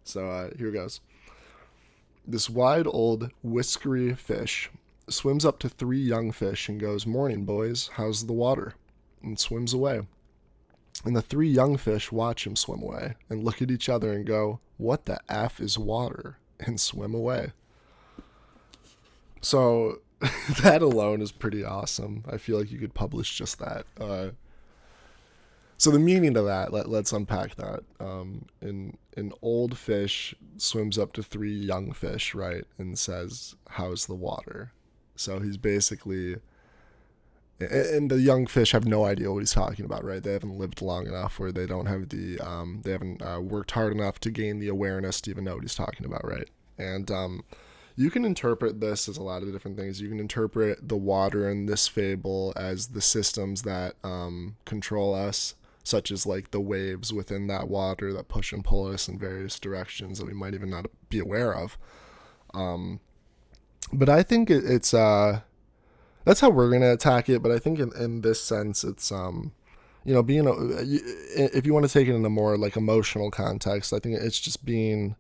So here goes. This wide old whiskery fish swims up to three young fish and goes, "Morning, boys. How's the water?" and swims away. And the three young fish watch him swim away and look at each other and go, "What the F is water?" and swim away. So that alone is pretty awesome. I feel like you could publish just that. So the meaning of that, let's unpack that. An old fish swims up to three young fish, right, and says, "How's the water?" So he's basically, and the young fish have no idea what he's talking about, right? They haven't lived long enough, or they don't have they haven't worked hard enough to gain the awareness to even know what he's talking about, right? And you can interpret this as a lot of different things. You can interpret the water in this fable as the systems that control us, such as like the waves within that water that push and pull us in various directions that we might even not be aware of. But I think it's that's how we're gonna attack it. But I think in this sense, it's being if you want to take it in a more like emotional context, I think it's just being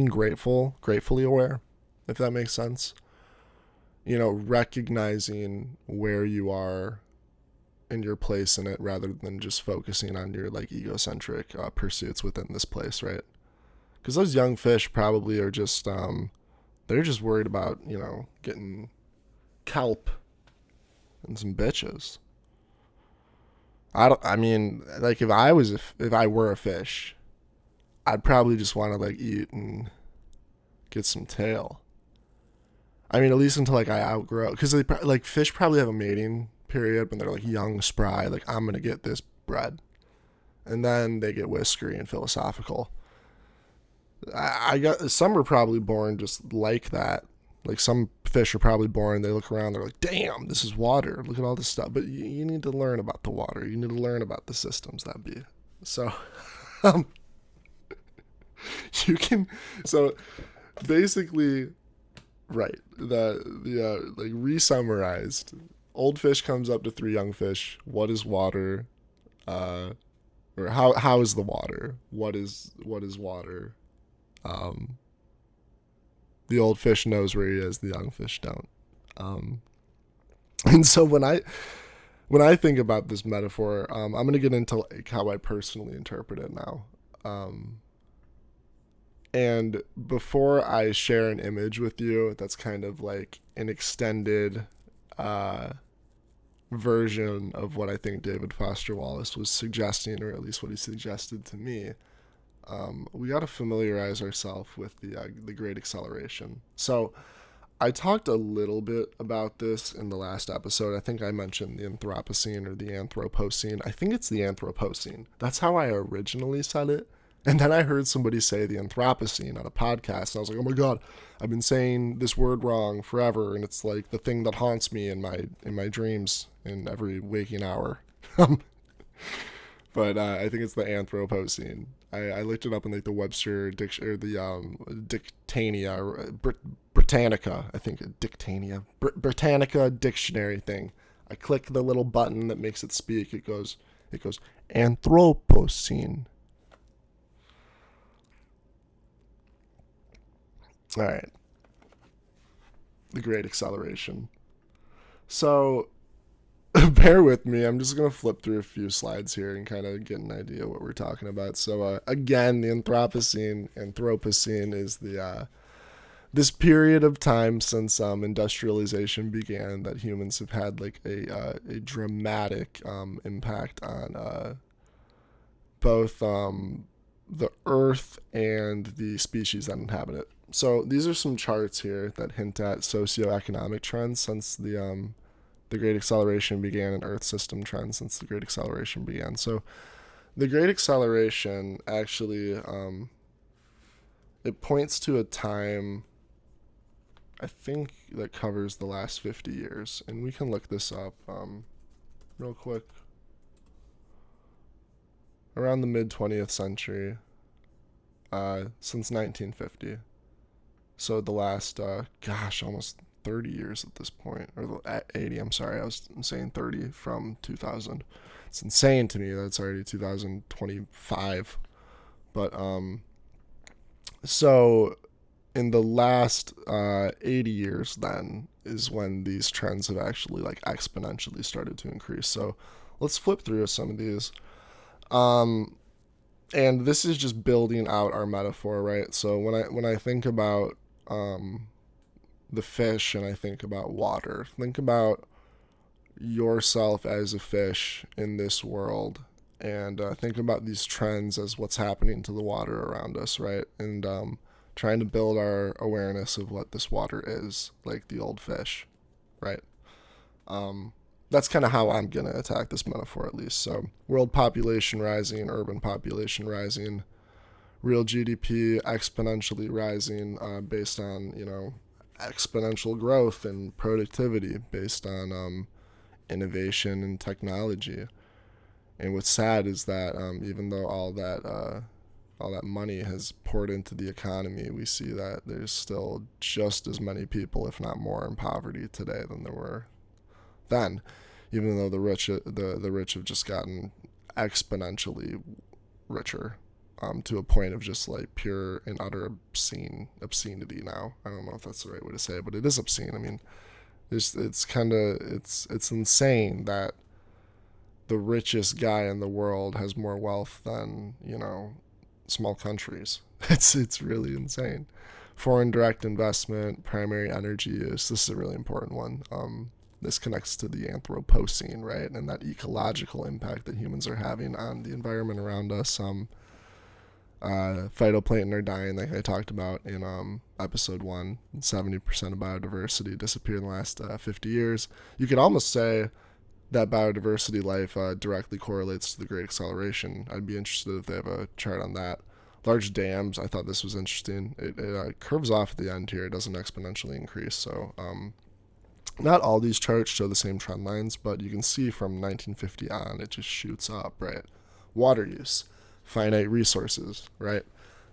gratefully aware, if that makes sense. Recognizing where you are in your place in it rather than just focusing on your like egocentric pursuits within this place, right? Because those young fish probably are just they're just worried about getting kelp and some bitches. I mean, like if I were a fish, I'd probably just want to like eat and get some tail. I mean, at least until like I outgrow, because like fish probably have a mating period when they're like young, spry. Like, I'm gonna get this bread, and then they get whiskery and philosophical. I got some are probably born just like that. Like some fish are probably born. They look around. They're like, "Damn, this is water. Look at all this stuff." But you need to learn about the water. You need to learn about the systems that be. So, um, you can. So, basically, right. The like re-summarized. Old fish comes up to three young fish. What is water? Or how is the water? What is water? Um, the old fish knows where he is. The young fish don't. Um, and so when I think about this metaphor, I'm gonna get into like how I personally interpret it now. And before I share an image with you, that's kind of like an extended version of what I think David Foster Wallace was suggesting, or at least what he suggested to me. We got to familiarize ourselves with the Great Acceleration. So I talked a little bit about this in the last episode. I think I mentioned the Anthropocene or the Anthropocene. I think it's the Anthropocene. That's how I originally said it. And then I heard somebody say the Anthropocene on a podcast, and I was like, "Oh my god, I've been saying this word wrong forever, and it's like the thing that haunts me in my dreams in every waking hour." But I think it's the Anthropocene. I looked it up in like the Webster dictionary, the Dictania, Britannica. I think Dictania, Britannica dictionary thing. I click the little button that makes it speak. It goes Anthropocene. All right. The Great Acceleration. So, bear with me. I'm just going to flip through a few slides here and kind of get an idea what we're talking about. So, again, the Anthropocene is the this period of time since industrialization began that humans have had like a dramatic impact on both the Earth and the species that inhabit it. So these are some charts here that hint at socioeconomic trends since the Great Acceleration began, and Earth system trends since the Great Acceleration began. So the Great Acceleration actually it points to a time, I think, that covers the last 50 years, and we can look this up real quick. Around the mid 20th century, since 1950. So the last, almost 30 years at this point, or 80. I'm sorry, I was saying 30 from 2000. It's insane to me that it's already 2025. But so in the last 80 years, then is when these trends have actually like exponentially started to increase. So let's flip through some of these. And this is just building out our metaphor, right? So when I think about the fish and I think about water, think about yourself as a fish in this world, and think about these trends as what's happening to the water around us, right? And trying to build our awareness of what this water is, like the old fish, right? That's kind of how I'm going to attack this metaphor, at least. So world population rising, urban population rising, real GDP exponentially rising based on, exponential growth and productivity based on innovation and technology. And what's sad is that even though all that money has poured into the economy, we see that there's still just as many people, if not more, in poverty today than there were then. Even though the rich have just gotten exponentially richer, to a point of just like pure and utter obscenity now. I don't know if that's the right way to say it, but it is obscene. I mean, it's insane that the richest guy in the world has more wealth than, small countries. It's really insane. Foreign direct investment, primary energy use. This is a really important one. This connects to the Anthropocene, right? And that ecological impact that humans are having on the environment around us. Phytoplankton are dying, like I talked about in episode 1. 70% of biodiversity disappeared in the last 50 years. You could almost say that biodiversity life directly correlates to the Great Acceleration. I'd be interested if they have a chart on that. Large dams, I thought this was interesting. It curves off at the end here. It doesn't exponentially increase. So not all these charts show the same trend lines, but you can see from 1950 on, it just shoots up, right? Water use, finite resources, right?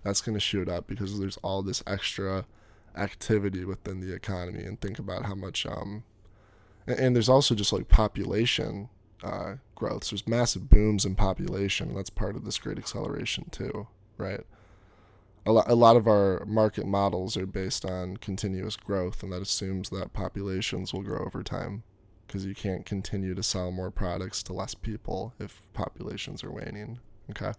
That's going to shoot up because there's all this extra activity within the economy. And think about how much... And there's also just like population growth. So there's massive booms in population, and that's part of this great acceleration too, right? A lot of our market models are based on continuous growth, and that assumes that populations will grow over time, because you can't continue to sell more products to less people if populations are waning. Okay.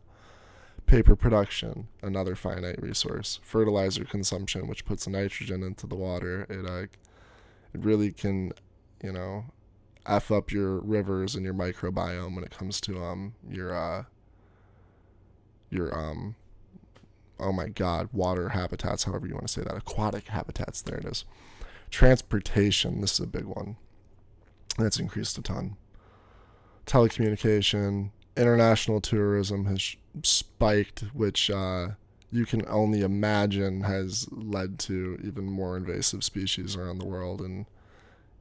Paper production, another finite resource. Fertilizer consumption, which puts nitrogen into the water. It really can, F up your rivers and your microbiome when it comes to your oh my god, water habitats, however you want to say that, aquatic habitats, there it is. Transportation, this is a big one. That's increased a ton. Telecommunication, international tourism has spiked, which you can only imagine has led to even more invasive species around the world and,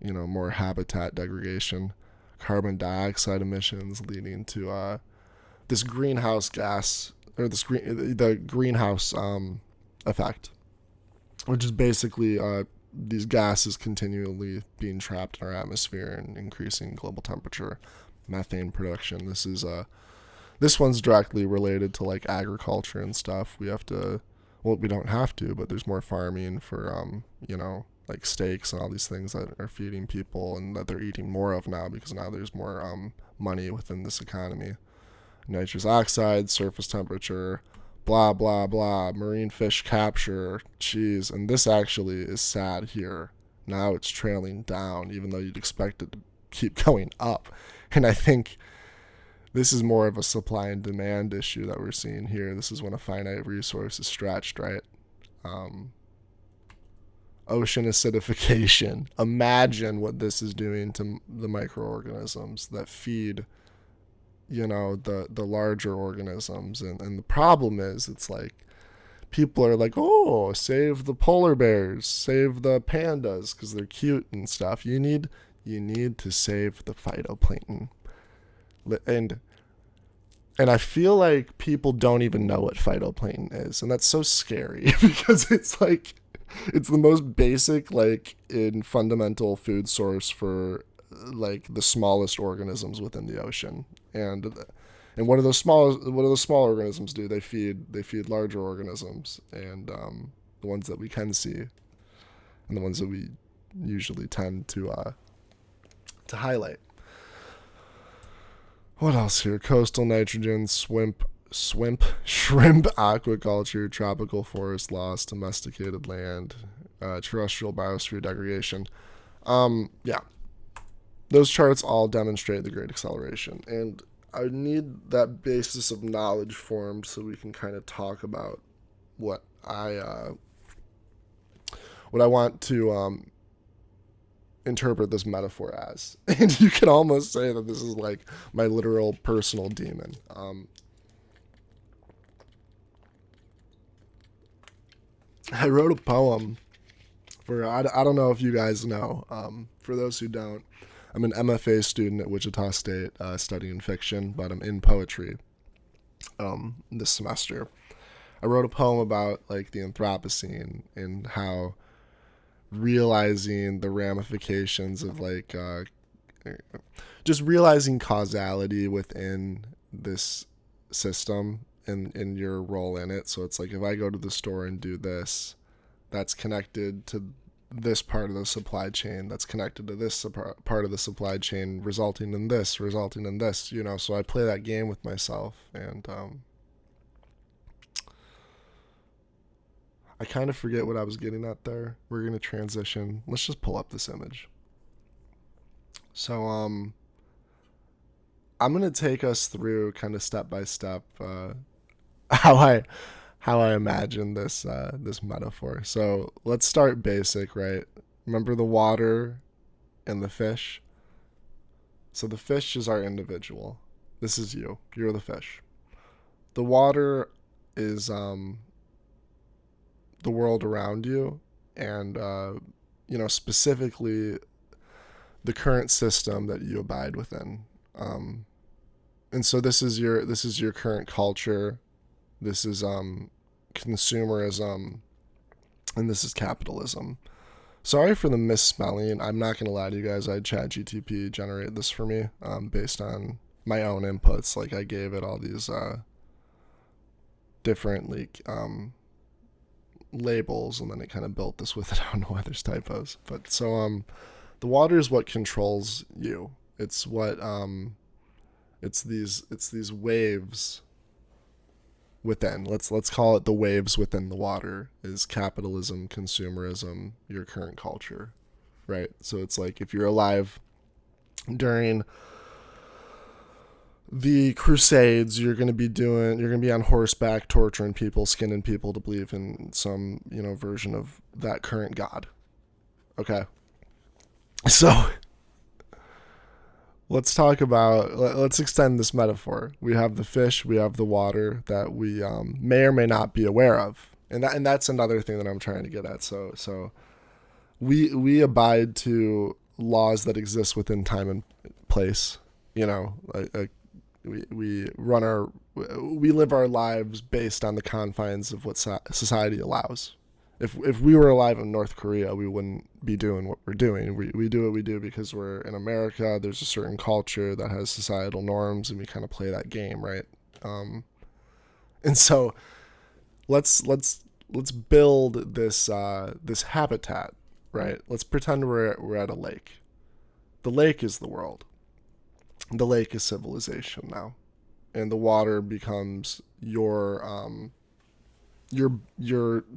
more habitat degradation. Carbon dioxide emissions leading to this greenhouse gas, or the greenhouse effect, which is basically these gases continually being trapped in our atmosphere and increasing global temperature. Methane production. This one's directly related to like agriculture and stuff. We don't have to, but there's more farming for like steaks and all these things that are feeding people and that they're eating more of now, because now there's more money within this economy. Nitrous oxide, surface temperature, blah, blah, blah, marine fish capture, cheese. And this actually is sad here. Now it's trailing down, even though you'd expect it to keep going up. And I think this is more of a supply and demand issue that we're seeing here. This is when a finite resource is stretched, right? Ocean acidification. Imagine what this is doing to the microorganisms that feed the larger organisms. And the problem is, it's like people are like, oh, save the polar bears, save the pandas because they're cute and stuff. You need to save the phytoplankton. And I feel like people don't even know what phytoplankton is, and that's so scary because it's like It's the most basic, like, in fundamental food source for like the smallest organisms within the ocean. And what do those small organisms do? They feed larger organisms, and the ones that we can see, and the ones that we usually tend to highlight. What else here? Coastal nitrogen, shrimp aquaculture, tropical forest loss, domesticated land, terrestrial biosphere degradation. Yeah, those charts all demonstrate the Great Acceleration, and I need that basis of knowledge formed so we can kind of talk about what I want to interpret this metaphor as. And you can almost say that this is like my literal personal demon. I wrote a poem for, I don't know if you guys know. For those who don't, I'm an MFA student at Wichita State studying fiction, but I'm in poetry this semester. I wrote a poem about like the Anthropocene and how realizing the ramifications of like just realizing causality within this system and your role in it. So it's like if I go to the store and do this, that's connected to this part of the supply chain, that's connected to this part of the supply chain, resulting in this, you know. So I play that game with myself, and I kind of forget what I was getting at there. We're going to transition. Let's just pull up this image. So I'm going to take us through kind of step by step how I imagine this this metaphor. So let's start basic, right? Remember the water and the fish? So the fish is our individual. This is you. You're the fish. The water is the world around you, and you know, specifically the current system that you abide within. And so this is your current culture. This is consumerism, and this is capitalism. Sorry for the misspelling. I'm not gonna lie to you guys. I had ChatGTP generate this for me based on my own inputs. Like I gave it all these different like labels, and then it kind of built this with it. I don't know why there's typos, but so the water is what controls you. It's what it's these waves within. Let's call it the waves within the water is capitalism, consumerism, your current culture, right? So it's like if you're alive during the Crusades, you're gonna be on horseback, torturing people, skinning people to believe in some, you know, version of that current god. Okay, so let's extend this metaphor. We have the fish, we have the water that we may or may not be aware of, and that's another thing that I'm trying to get at. So we abide to laws that exist within time and place. You know, we live our lives based on the confines of what society allows. If we were alive in North Korea, we wouldn't be doing what we're doing. We do what we do because we're in America. There's a certain culture that has societal norms, and we kind of play that game, right? And so let's build this this habitat, right? Let's pretend we're at a lake. The lake is the world. The lake is civilization now, and the water becomes your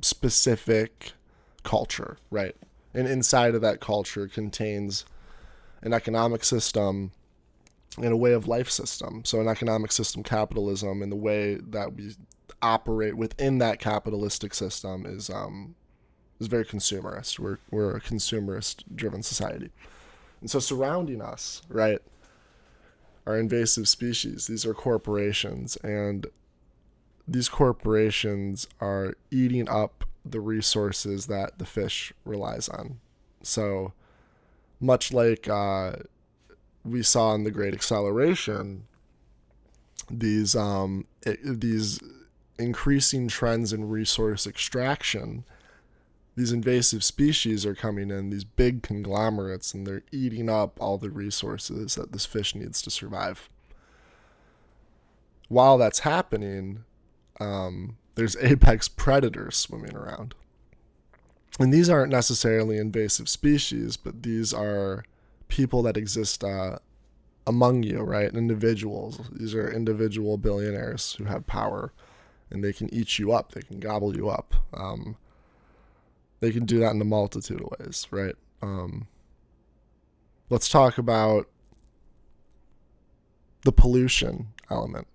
specific culture, right? And inside of that culture contains an economic system and a way of life system. So an economic system, capitalism, and the way that we operate within that capitalistic system is very consumerist. We're a consumerist driven society. And so surrounding us, right, are invasive species. These are corporations, and these corporations are eating up the resources that the fish relies on. So much like we saw in the Great Acceleration, these increasing trends in resource extraction these invasive species are coming in, these big conglomerates, and they're eating up all the resources that this fish needs to survive. While that's happening, there's apex predators swimming around. And these aren't necessarily invasive species, but these are people that exist among you, right? Individuals. These are individual billionaires who have power, and they can eat you up. They can gobble you up. They can do that in a multitude of ways, right? Let's talk about the pollution element.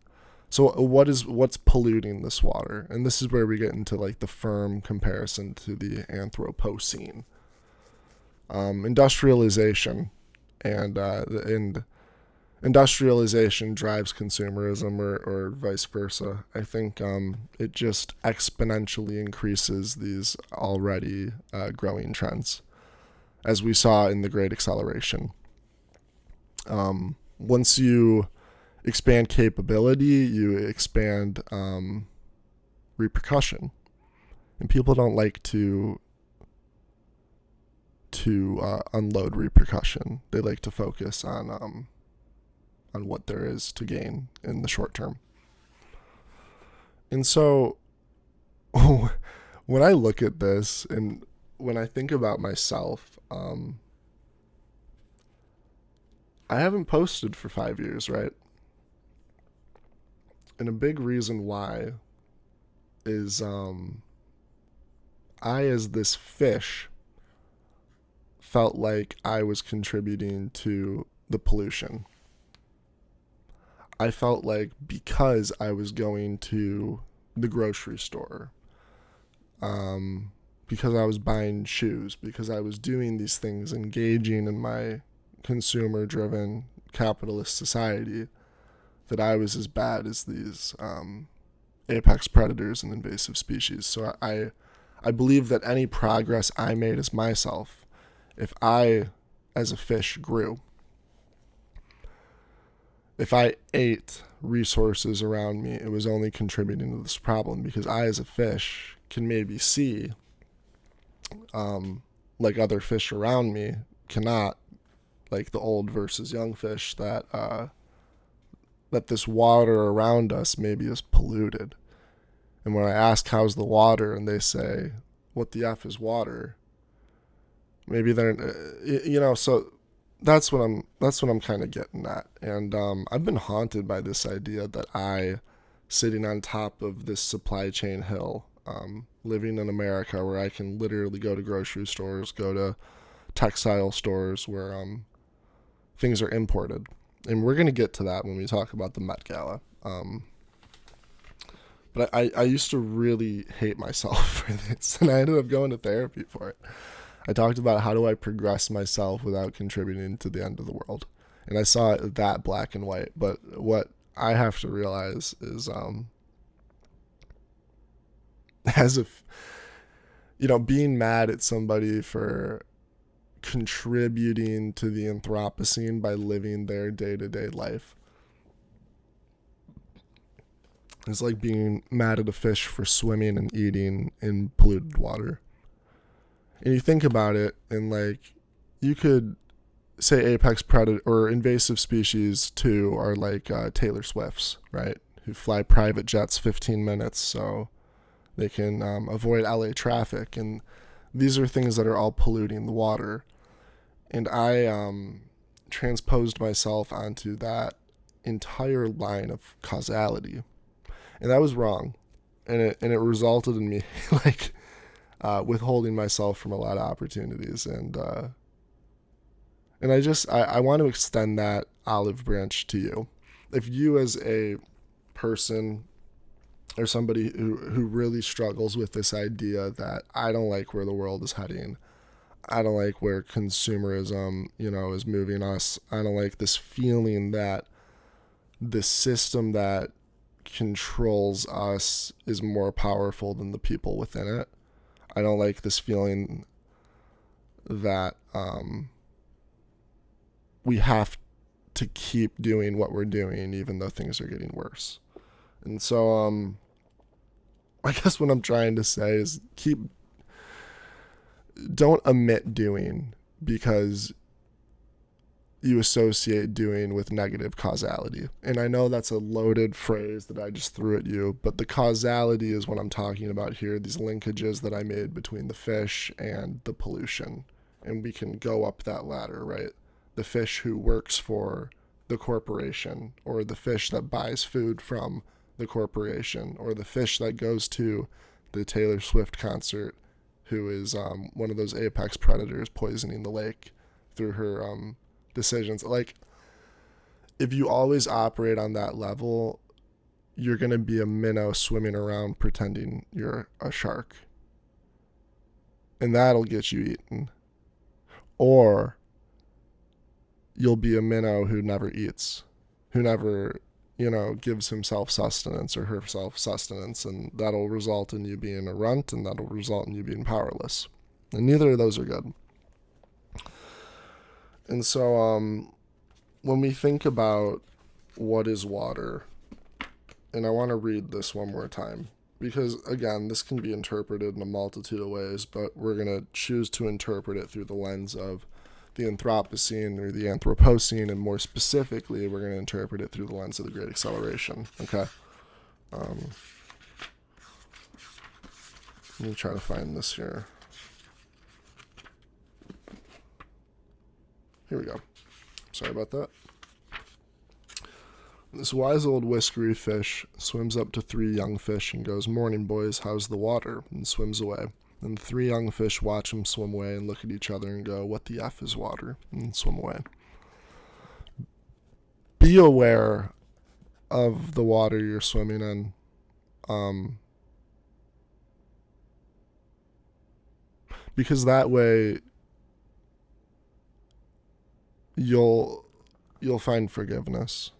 So what's polluting this water? And this is where we get into like the firm comparison to the Anthropocene. Industrialization and industrialization drives consumerism or vice versa. I think it just exponentially increases these already growing trends, as we saw in the Great Acceleration. Once you expand capability, you expand repercussion, and people don't like to unload repercussion. They like to focus on what there is to gain in the short term. And so when I look at this and when I think about myself, I haven't posted for 5 years, right? And a big reason why is I, as this fish, felt like I was contributing to the pollution. I felt like because I was going to the grocery store, because I was buying shoes, because I was doing these things, engaging in my consumer-driven capitalist society, that I was as bad as these apex predators and invasive species. So I believe that any progress I made as myself, if I, as a fish, grew, if I ate resources around me, it was only contributing to this problem, because I, as a fish, can maybe see, like other fish around me cannot, like the old versus young fish, that this water around us maybe is polluted. And when I ask how's the water, and they say, what the F is water? Maybe they're, so that's what I'm kind of getting at. And I've been haunted by this idea that I, sitting on top of this supply chain hill, living in America, where I can literally go to grocery stores, go to textile stores where things are imported. And we're going to get to that when we talk about the Met Gala. But I used to really hate myself for this, and I ended up going to therapy for it. I talked about how do I progress myself without contributing to the end of the world. And I saw it that black and white. But what I have to realize is, as if, being mad at somebody for contributing to the Anthropocene by living their day-to-day life is like being mad at a fish for swimming and eating in polluted water. And you think about it, and like, you could say apex predator or invasive species too are like Taylor Swifts, right? Who fly private jets 15 minutes so they can avoid LA traffic. And these are things that are all polluting the water. And I transposed myself onto that entire line of causality. And that was wrong. And it resulted in me like withholding myself from a lot of opportunities. And I want to extend that olive branch to you. If you, as a person or somebody who really struggles with this idea that I don't like where the world is heading, I don't like where consumerism, is moving us, I don't like this feeling that the system that controls us is more powerful than the people within it. I don't like this feeling that we have to keep doing what we're doing even though things are getting worse. And so I guess what I'm trying to say is keep don't omit doing because you associate doing with negative causality. And I know that's a loaded phrase that I just threw at you, but the causality is what I'm talking about here, these linkages that I made between the fish and the pollution. And we can go up that ladder, right? The fish who works for the corporation, or the fish that buys food from the corporation, or the fish that goes to the Taylor Swift concert, who is one of those apex predators poisoning the lake through her decisions. Like, if you always operate on that level, you're going to be a minnow swimming around pretending you're a shark. And that'll get you eaten. Or you'll be a minnow who never eats, who never, gives himself sustenance or herself sustenance, and that'll result in you being a runt, and that'll result in you being powerless. And neither of those are good. And so when we think about what is water, and I want to read this one more time, because, again, this can be interpreted in a multitude of ways, but we're going to choose to interpret it through the lens of the Anthropocene or the Anthropocene, and more specifically, we're going to interpret it through the lens of the Great Acceleration. Okay? Let me try to find this here. Here we go. Sorry about that. This wise old whiskery fish swims up to 3 young fish and goes, "Morning, boys, how's the water?" and swims away. And the 3 young fish watch him swim away and look at each other and go, "What the F is water?" and swim away. Be aware of the water you're swimming in. Because that way you'll find forgiveness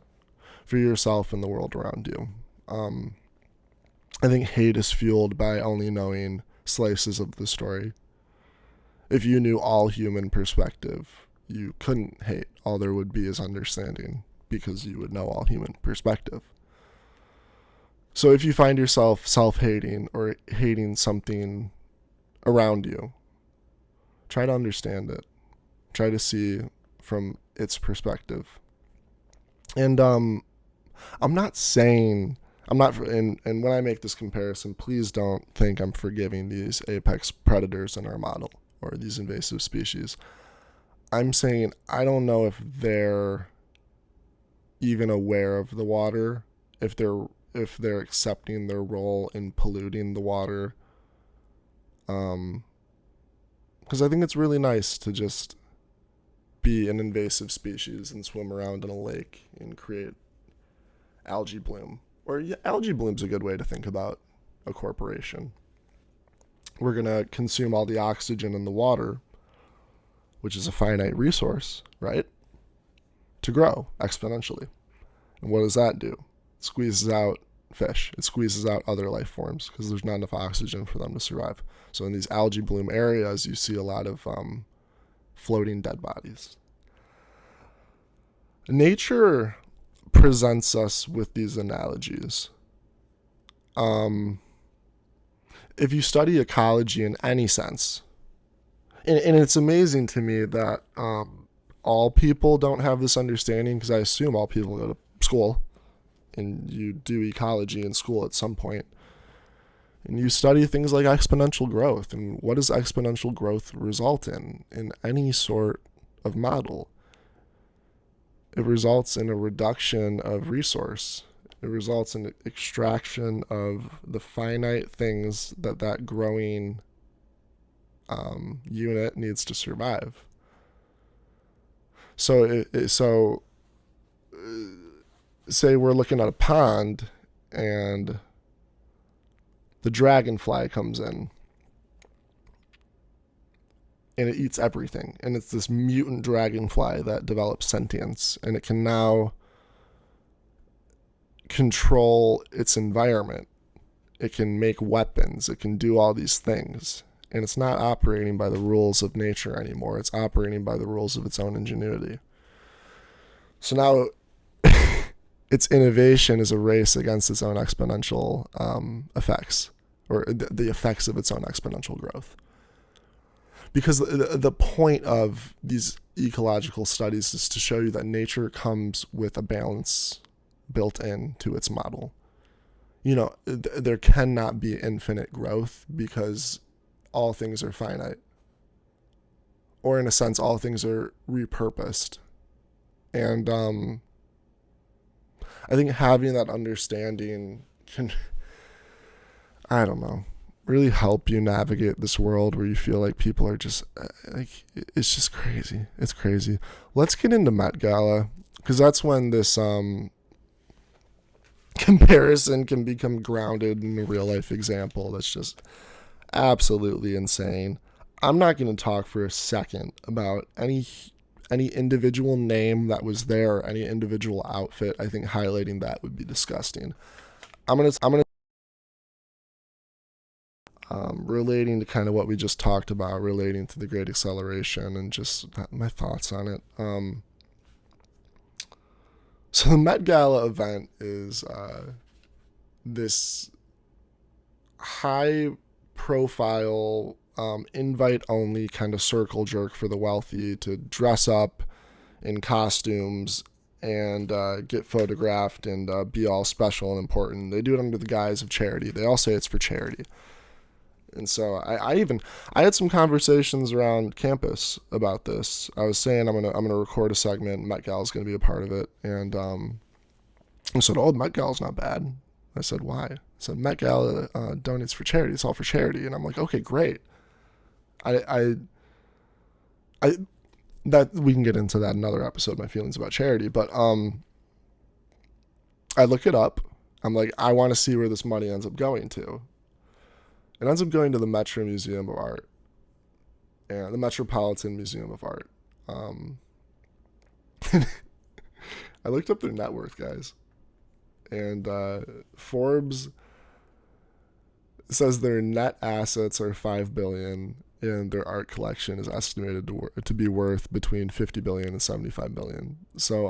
for yourself and the world around you. I think hate is fueled by only knowing slices of the story. If you knew all human perspective, you couldn't hate. All there would be is understanding, because you would know all human perspective. So if you find yourself self-hating or hating something around you, try to understand it. Try to see from its perspective. And and when I make this comparison, please don't think I'm forgiving these apex predators in our model or these invasive species. I'm saying I don't know if they're even aware of the water, if they're accepting their role in polluting the water. Because I think it's really nice to just be an invasive species and swim around in a lake and create algae bloom. Or algae bloom's a good way to think about a corporation. We're going to consume all the oxygen in the water, which is a finite resource, right? To grow exponentially. And what does that do? It squeezes out fish. It squeezes out other life forms because there's not enough oxygen for them to survive. So in these algae bloom areas, you see a lot of floating dead bodies. Nature presents us with these analogies. If you study ecology in any sense, and it's amazing to me that all people don't have this understanding, because I assume all people go to school and you do ecology in school at some point, and you study things like exponential growth. And what does exponential growth result in any sort of model? It results in a reduction of resource. It results in extraction of the finite things that growing unit needs to survive. So say we're looking at a pond and the dragonfly comes in and it eats everything. And it's this mutant dragonfly that develops sentience, and it can now control its environment. It can make weapons. It can do all these things. And it's not operating by the rules of nature anymore. It's operating by the rules of its own ingenuity. So now its innovation is a race against its own exponential effects, or the effects of its own exponential growth. because the point of these ecological studies is to show you that nature comes with a balance built into its model. There cannot be infinite growth because all things are finite, or in a sense all things are repurposed. And I think having that understanding can, I don't know, really help you navigate this world where you feel like people are just like, it's just crazy. It's crazy. Let's get into Met Gala, because that's when this comparison can become grounded in a real life example that's just absolutely insane. I'm not going to talk for a second about any individual name that was there, or any individual outfit. I think highlighting that would be disgusting. I'm gonna relating to kind of what we just talked about, relating to the Great Acceleration and just my thoughts on it. So the Met Gala event is this high profile, invite only kind of circle jerk for the wealthy to dress up in costumes and get photographed and be all special and important. They do it under the guise of charity. They all say it's for charity. And so I had some conversations around campus about this. I was saying I'm gonna record a segment. Met Gala's gonna be a part of it, and I said, "Oh, Met Gala's not bad." I said, "Why?" I said, "Met Gala donates for charity. It's all for charity." And I'm like, "Okay, great." I that we can get into that in another episode. My feelings about charity, but I look it up. I'm like, I want to see where this money ends up going to. It ends up going to the Metro Museum of Art and the Metropolitan Museum of Art. I looked up their net worth, guys, and Forbes says their net assets are $5 billion, and their art collection is estimated to be worth between $50 billion and $75 billion. So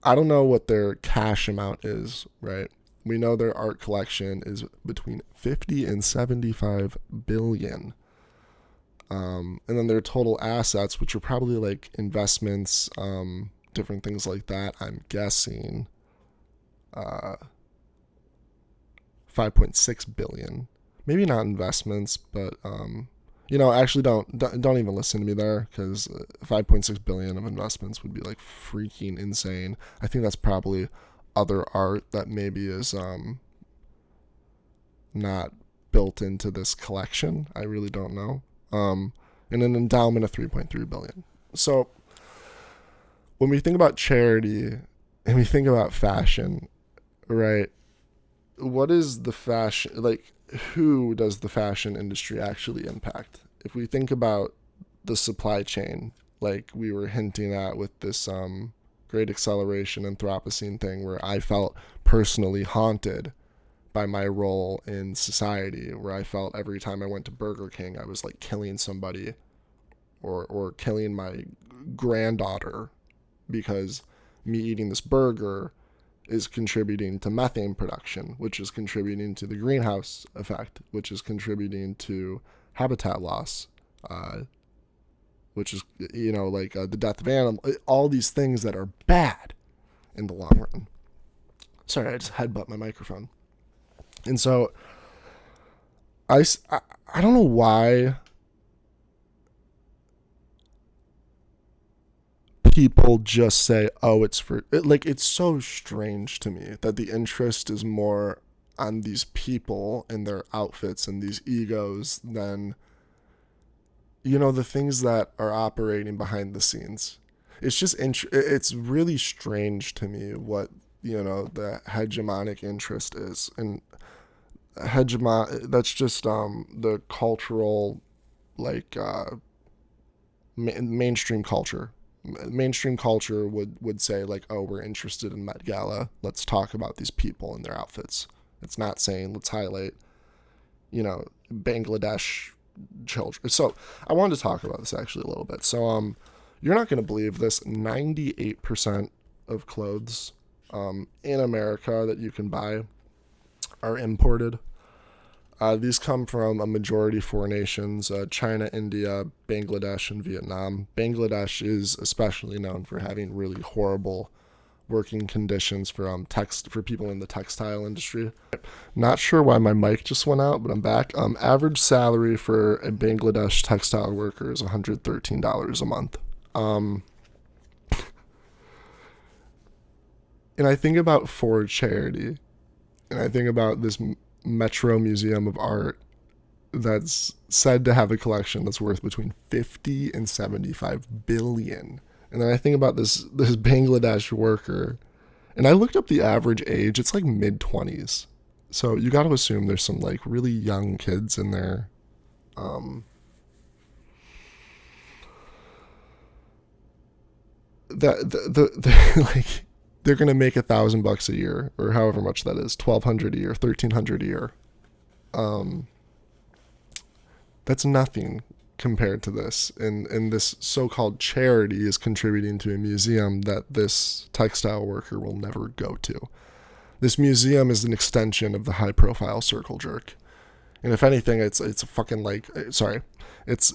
I don't know what their cash amount is, right? We know their art collection is between 50 and 75 billion. And then their total assets, which are probably like investments, different things like that, I'm guessing 5.6 billion. Maybe not investments, but actually don't even listen to me there, because 5.6 billion of investments would be like freaking insane. I think that's probably other art that maybe is not built into this collection. I really don't know. And an endowment of 3.3 billion. So when we think about charity and we think about fashion, right? What is the fashion, like, who does the fashion industry actually impact? If we think about the supply chain, like we were hinting at with this Great Acceleration Anthropocene thing, where I felt personally haunted by my role in society, where I felt every time I went to Burger King, I was like killing somebody or killing my granddaughter, because me eating this burger is contributing to methane production, which is contributing to the greenhouse effect, which is contributing to habitat loss, which is, the death of animals, all these things that are bad in the long run. Sorry, I just headbutt my microphone. And so I don't know why people just say, oh, it's for, it's so strange to me that the interest is more on these people and their outfits and these egos than the things that are operating behind the scenes. It's just it's really strange to me what the hegemonic interest is, and that's just the cultural, mainstream culture. Mainstream culture would say, like, oh, we're interested in Met Gala, let's talk about these people and their outfits. It's not saying let's highlight Bangladesh children. So I wanted to talk about this actually a little bit. So you're not going to believe this, 98% of clothes in America that you can buy are imported. These come from a majority four nations: China, India, Bangladesh, and Vietnam. Bangladesh is especially known for having really horrible working conditions for for people in the textile industry. Not sure why my mic just went out, but I'm back. Average salary for a Bangladesh textile worker is $113 a month. And I think about Ford Charity, and I think about this Metro Museum of Art that's said to have a collection that's worth between 50 and 75 billion. And then I think about this Bangladesh worker, and I looked up the average age. It's like mid 20s. So you got to assume there's some like really young kids in there. Like they're gonna make $1,000 a year, or however much that is, 1,200 a year, 1,300 a year. That's nothing compared to this. And this so-called charity is contributing to a museum that this textile worker will never go to. This museum is an extension of the high-profile circle jerk. And if anything, it's a fucking like, sorry, it's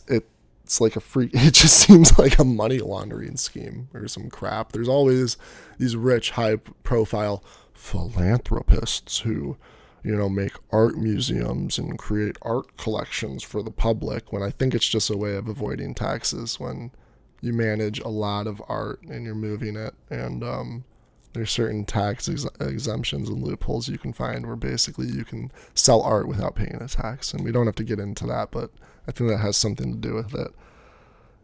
like a free, it just seems like a money laundering scheme or some crap. There's always these rich, high-profile philanthropists who, make art museums and create art collections for the public, when I think it's just a way of avoiding taxes when you manage a lot of art and you're moving it. And there's certain tax exemptions and loopholes you can find where basically you can sell art without paying a tax. And we don't have to get into that, but I think that has something to do with it.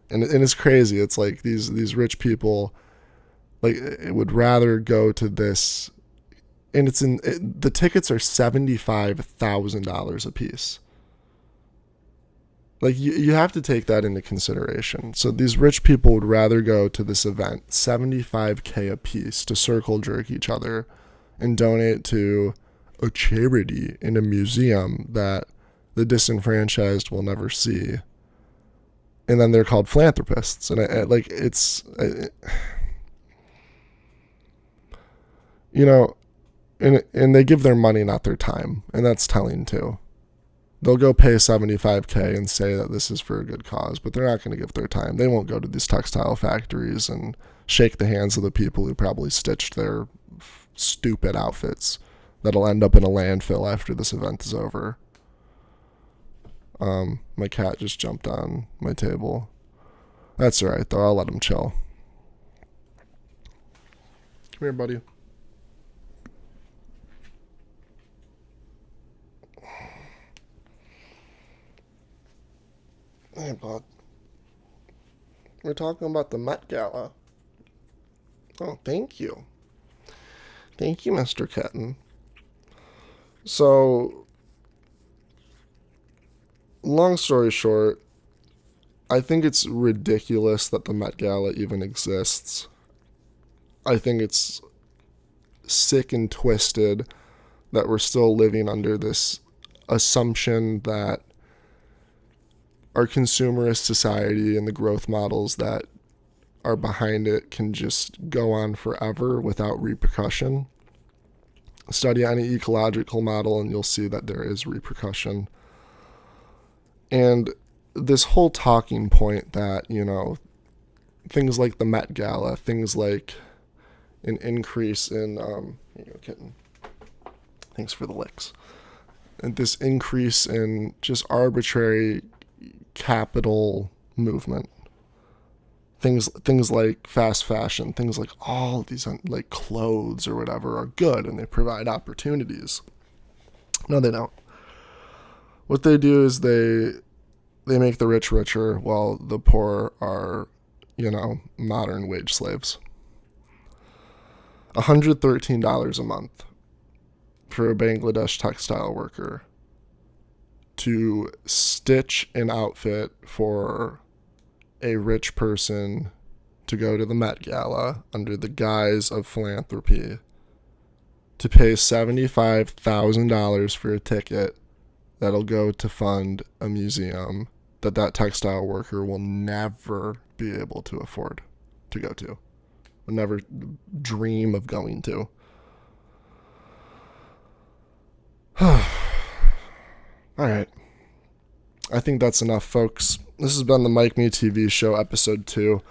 And it's crazy. It's like these rich people, like, it would rather go to this. And the tickets are $75,000 a piece. Like, you have to take that into consideration. So these rich people would rather go to this event, $75K a piece, to circle jerk each other and donate to a charity in a museum that the disenfranchised will never see. And then they're called philanthropists. And and they give their money, not their time. And that's telling too. They'll go pay $75K and say that this is for a good cause, but they're not going to give their time. They won't go to these textile factories and shake the hands of the people who probably stitched their stupid outfits that'll end up in a landfill after this event is over. My cat just jumped on my table. That's all right, though. I'll let him chill. Come here, buddy. Hey, bud. We're talking about the Met Gala. Oh, thank you. Thank you, Mr. Kitten. So, long story short, I think it's ridiculous that the Met Gala even exists. I think it's sick and twisted that we're still living under this assumption that our consumerist society and the growth models that are behind it can just go on forever without repercussion. Study any ecological model and you'll see that there is repercussion. And this whole talking point that, things like the Met Gala, things like an increase in, here you go, kitten. Thanks for the licks. And this increase in just arbitrary capital movement, things like fast fashion, things like all these like clothes or whatever are good and they provide opportunities. No, they don't. What they do is they make the rich richer while the poor are, modern wage slaves. $113 a month for a Bangladesh textile worker to stitch an outfit for a rich person to go to the Met Gala under the guise of philanthropy, to pay $75,000 for a ticket that'll go to fund a museum that textile worker will never be able to afford to go to, will never dream of going to. All right. I think that's enough, folks. This has been the MicMe TV show, episode 2.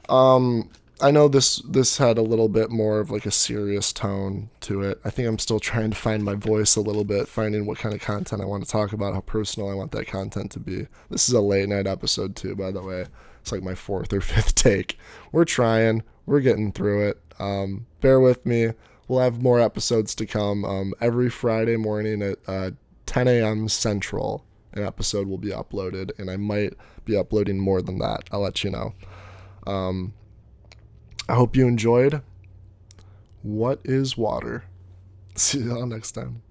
I know this had a little bit more of like a serious tone to it. I think I'm still trying to find my voice a little bit, finding what kind of content I want to talk about, how personal I want that content to be. This is a late night episode too, by the way. It's like my 4th or 5th take. We're trying. We're getting through it. Bear with me. We'll have more episodes to come. Every Friday morning at 10 a.m. Central, an episode will be uploaded, and I might be uploading more than that. I'll let you know. I hope you enjoyed. What is water? See you all next time.